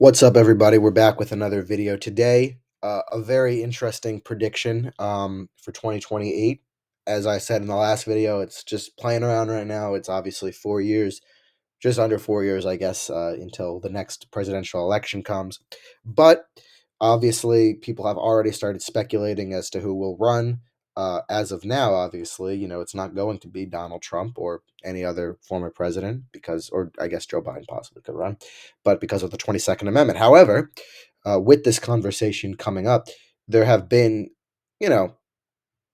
What's up, everybody? We're back with another video today. A very interesting prediction for 2028. As I said in the last video, it's just playing around right now. It's obviously 4 years, just under 4 years, I guess, until the next presidential election comes. But obviously, people have already started speculating as to who will run. As of now, obviously, it's not going to be Donald Trump or any other former president or I guess Joe Biden possibly could run, but because of the 22nd Amendment. However, with this conversation coming up, there have been, you know,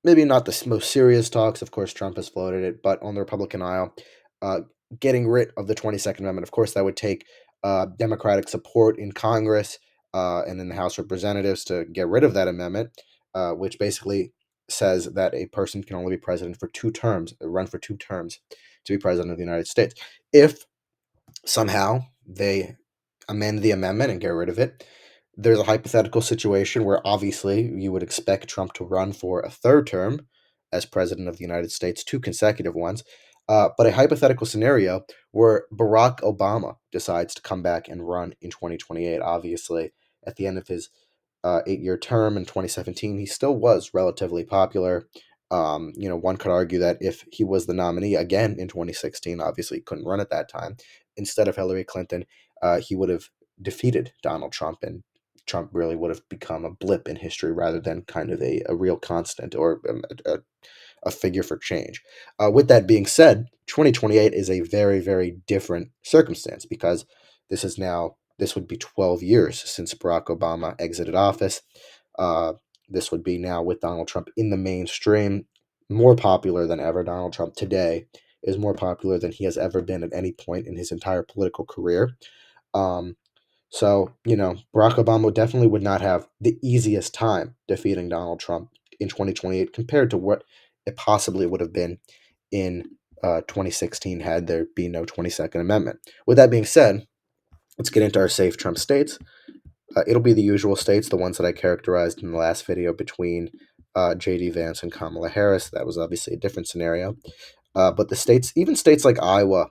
maybe not the most serious talks. Of course, Trump has floated it, but on the Republican aisle, uh, getting rid of the 22nd Amendment. Of course, that would take Democratic support in Congress and in the House of Representatives to get rid of that amendment, which basically says that a person can only be president for 2 terms, run for 2 terms to be president of the United States. If somehow they amend the amendment and get rid of it, there's a hypothetical situation where obviously you would expect Trump to run for a third term as president of the United States, 2 consecutive ones. But a hypothetical scenario where Barack Obama decides to come back and run in 2028. Obviously, at the end of his 8 year term in 2017, he still was relatively popular. One could argue that if he was the nominee again in 2016, obviously he couldn't run at that time, instead of Hillary Clinton, he would have defeated Donald Trump, and Trump really would have become a blip in history rather than kind of a real constant or a figure for change. With that being said, 2028 is a very, very different circumstance because this would be 12 years since Barack Obama exited office. Uh, this would be now with Donald Trump in the mainstream, more popular than ever. Donald Trump today is more popular than he has ever been at any point in his entire political career. Um, Barack Obama definitely would not have the easiest time defeating Donald Trump in 2028 compared to what it possibly would have been in 2016 had there been no 22nd Amendment. With that being said, let's get into our safe Trump states. It'll be the usual states, the ones that I characterized in the last video between J.D. Vance and Kamala Harris. That was obviously a different scenario. But the states, even states like Iowa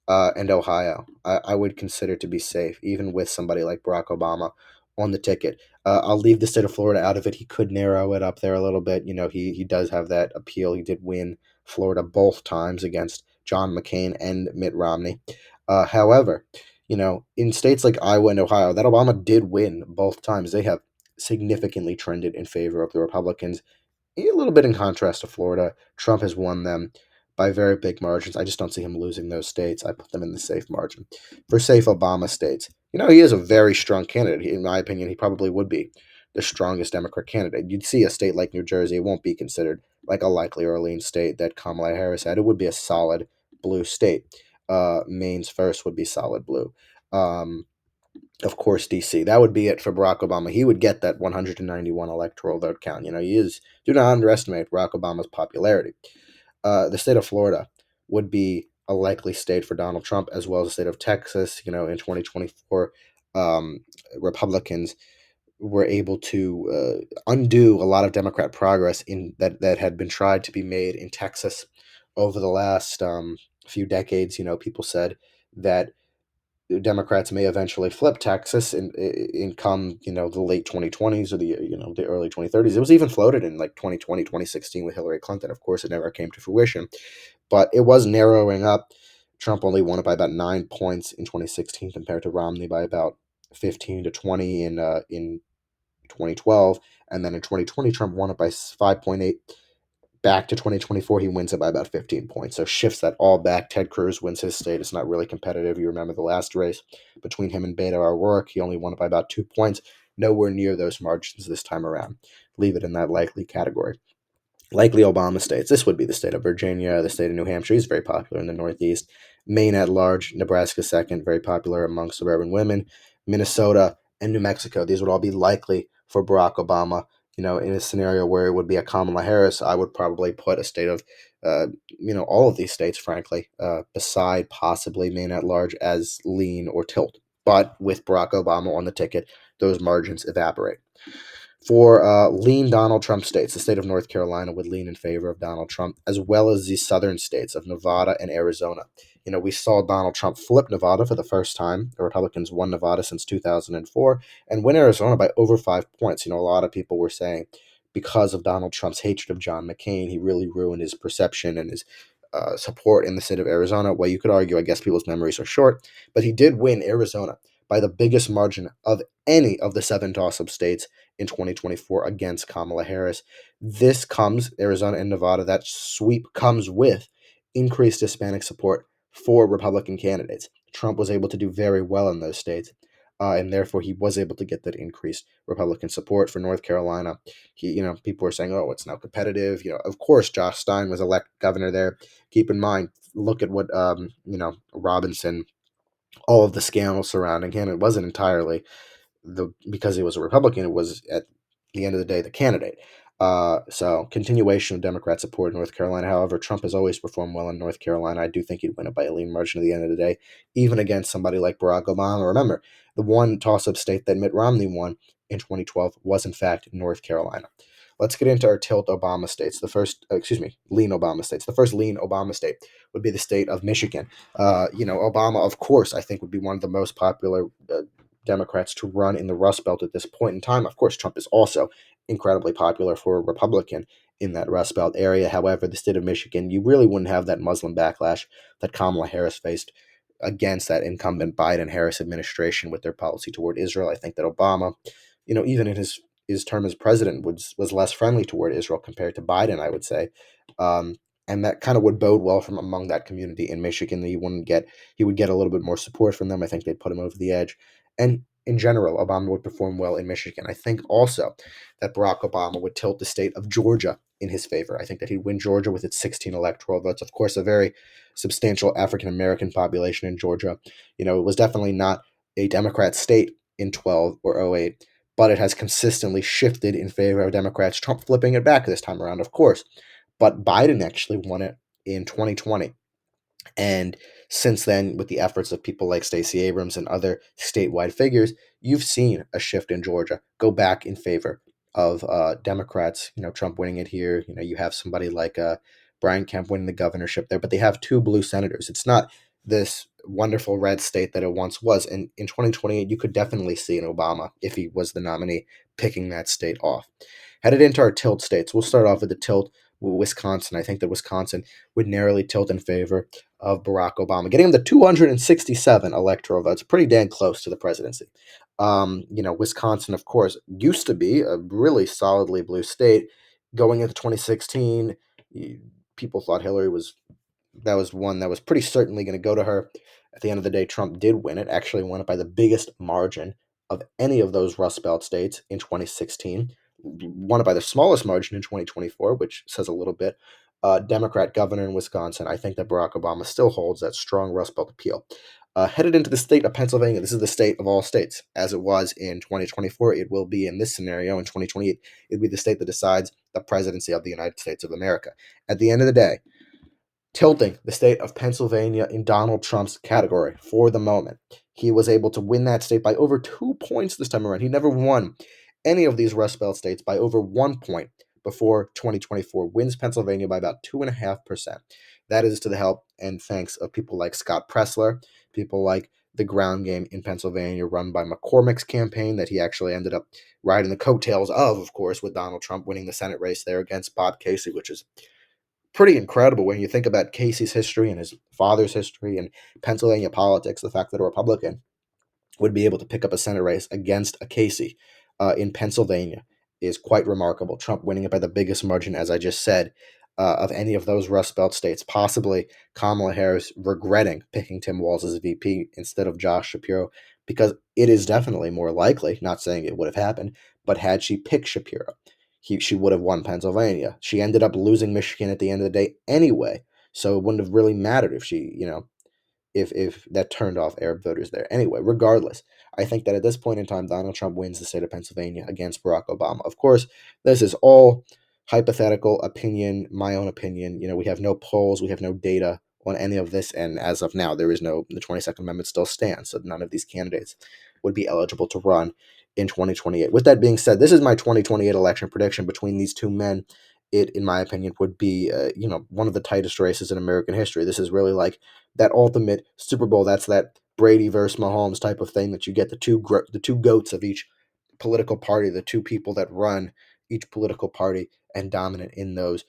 and Ohio, I would consider to be safe, even with somebody like Barack Obama on the ticket. I'll leave the state of Florida out of it. He could narrow it up there a little bit. He does have that appeal. He did win Florida both times against John McCain and Mitt Romney. However, in states like Iowa and Ohio, that Obama did win both times. They have significantly trended in favor of the Republicans. A little bit in contrast to Florida, Trump has won them by very big margins. I just don't see him losing those states. I put them in the safe margin. For safe Obama states, he is a very strong candidate. In my opinion, he probably would be the strongest Democrat candidate. You'd see a state like New Jersey, it won't be considered like a likely or lean state that Kamala Harris had. It would be a solid blue state. Maine's first would be solid blue. Um, of course, DC. That would be it for Barack Obama. He would get that 191 electoral vote count. Do not underestimate Barack Obama's popularity. The state of Florida would be a likely state for Donald Trump, as well as the state of Texas. In 2024, um, Republicans were able to undo a lot of Democrat progress in that had been tried to be made in Texas over the last few decades. People said that Democrats may eventually flip Texas in come the late 2020s or the early 2030s. It was even floated in like 2020, 2016 with Hillary Clinton. Of course, it never came to fruition, but it was narrowing up. Trump only won it by about 9 points in 2016 compared to Romney by about 15 to 20 in 2012, and then in 2020 Trump won it by 5.8. Back to 2024, he wins it by about 15 points. So shifts that all back. Ted Cruz wins his state. It's not really competitive. You remember the last race between him and Beto O'Rourke. He only won it by about 2 points. Nowhere near those margins this time around. Leave it in that likely category. Likely Obama states. This would be the state of Virginia, the state of New Hampshire. He's very popular in the Northeast. Maine at large, Nebraska second, very popular among suburban women. Minnesota and New Mexico. These would all be likely for Barack Obama. In a scenario where it would be a Kamala Harris, I would probably put a state of, all of these states, frankly, beside possibly Maine at large as lean or tilt. But with Barack Obama on the ticket, those margins evaporate. For lean Donald Trump states, the state of North Carolina would lean in favor of Donald Trump, as well as the southern states of Nevada and Arizona. We saw Donald Trump flip Nevada for the first time. The Republicans won Nevada since 2004 and win Arizona by over 5 points. A lot of people were saying because of Donald Trump's hatred of John McCain, he really ruined his perception and his support in the state of Arizona. Well, you could argue, I guess people's memories are short, but he did win Arizona by the biggest margin of any of the seven toss-up states in 2024 against Kamala Harris. This comes, Arizona and Nevada, that sweep comes with increased Hispanic support for Republican candidates. Trump was able to do very well in those states, and therefore he was able to get that increased Republican support. For North Carolina, people were saying, "Oh, it's now competitive." Of course, Josh Stein was elected governor there. Keep in mind, look at what Robinson, all of the scandals surrounding him. It wasn't entirely because he was a Republican. It was at the end of the day the candidate. So continuation of Democrat support in North Carolina. However, Trump has always performed well in North Carolina. I do think he'd win it by a lean margin at the end of the day, even against somebody like Barack Obama. Remember, the one toss-up state that Mitt Romney won in 2012 was in fact North Carolina. Let's get into our tilt Obama states. The first, lean Obama states. The first lean Obama state would be the state of Michigan. Obama, of course, I think would be one of the most popular Democrats to run in the Rust Belt at this point in time. Of course, Trump is also incredibly popular for a Republican in that Rust Belt area. However, the state of Michigan, you really wouldn't have that Muslim backlash that Kamala Harris faced against that incumbent Biden Harris administration with their policy toward Israel. I think that Obama, even in his term as president, was less friendly toward Israel compared to Biden, I would say. And that kind of would bode well from among that community in Michigan. That he would get a little bit more support from them. I think they'd put him over the edge. And in general, Obama would perform well in Michigan. I think also that Barack Obama would tilt the state of Georgia in his favor. I think that he'd win Georgia with its 16 electoral votes. Of course, a very substantial African American population in Georgia. It was definitely not a Democrat state in 12 or '08, but it has consistently shifted in favor of Democrats. Trump flipping it back this time around, of course. But Biden actually won it in 2020. And since then, with the efforts of people like Stacey Abrams and other statewide figures, you've seen a shift in Georgia go back in favor of Democrats. Trump winning it here. You have somebody like Brian Kemp winning the governorship there, but they have two blue senators. It's not this wonderful red state that it once was. And in 2028, you could definitely see an Obama, if he was the nominee, picking that state off. Headed into our tilt states, we'll start off with the tilt Wisconsin. I think that Wisconsin would narrowly tilt in favor of Barack Obama, getting him to 267 electoral votes, pretty dang close to the presidency. Wisconsin, of course, used to be a really solidly blue state. Going into 2016, people thought Hillary was one that was pretty certainly going to go to her. At the end of the day, Trump did win it, actually won it by the biggest margin of any of those Rust Belt states in 2016. Won it by the smallest margin in 2024, which says a little bit. Democrat governor in Wisconsin. I think that Barack Obama still holds that strong Rust Belt appeal. Headed into the state of Pennsylvania, this is the state of all states. As it was in 2024, it will be in this scenario in 2028. It'll be the state that decides the presidency of the United States of America. At the end of the day, tilting the state of Pennsylvania in Donald Trump's category for the moment. He was able to win that state by over 2 points this time around. He never won any of these Rust Belt states by over 1 point before 2024. Wins Pennsylvania by about 2.5%. That is to the help and thanks of people like Scott Pressler, people like the ground game in Pennsylvania run by McCormick's campaign that he actually ended up riding the coattails of course, with Donald Trump winning the Senate race there against Bob Casey, which is pretty incredible when you think about Casey's history and his father's history and Pennsylvania politics. The fact that a Republican would be able to pick up a Senate race against a Casey in Pennsylvania is quite remarkable. Trump winning it by the biggest margin, as I just said, of any of those Rust Belt states. Possibly Kamala Harris regretting picking Tim Walz as VP instead of Josh Shapiro, because it is definitely more likely, not saying it would have happened, but had she picked Shapiro, she would have won Pennsylvania. She ended up losing Michigan at the end of the day anyway, so it wouldn't have really mattered if she, if that turned off Arab voters there. Anyway, regardless, I think that at this point in time, Donald Trump wins the state of Pennsylvania against Barack Obama. Of course, this is all hypothetical opinion, my own opinion. We have no polls, we have no data on any of this, and as of now, the 22nd Amendment still stands, so none of these candidates would be eligible to run in 2028. With that being said, this is my 2028 election prediction between these two men. It, in my opinion, would be one of the tightest races in American history. This is really like that ultimate Super Bowl. That's that Brady versus Mahomes type of thing that you get the two goats of each political party, the two people that run each political party and dominant in those,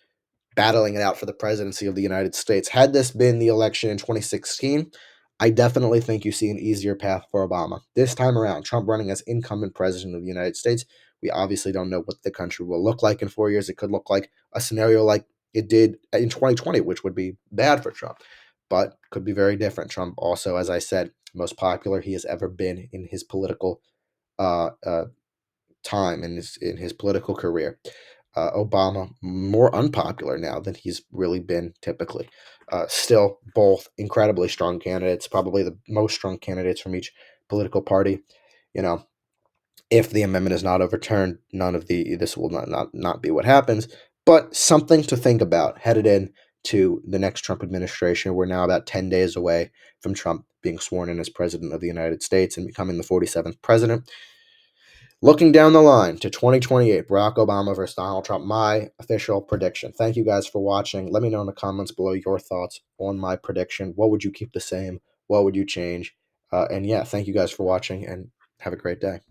battling it out for the presidency of the United States. Had this been the election in 2016, I definitely think you see an easier path for Obama. This time around, Trump running as incumbent president of the United States, we obviously don't know what the country will look like in 4 years. It could look like a scenario like it did in 2020, which would be bad for Trump, but could be very different. Trump also, as I said, most popular he has ever been in his political uh, uh, time in his political career. Obama more unpopular now than he's really been typically. Still, both incredibly strong candidates, probably the most strong candidates from each political party. You know, if the amendment is not overturned, none of the this will not be what happens. But something to think about headed in to the next Trump administration. We're now about 10 days away from Trump being sworn in as president of the United States and becoming the 47th president. Looking down the line to 2028, Barack Obama versus Donald Trump, my official prediction. Thank you guys for watching. Let me know in the comments below your thoughts on my prediction. What would you keep the same? What would you change? And yeah, thank you guys for watching and have a great day.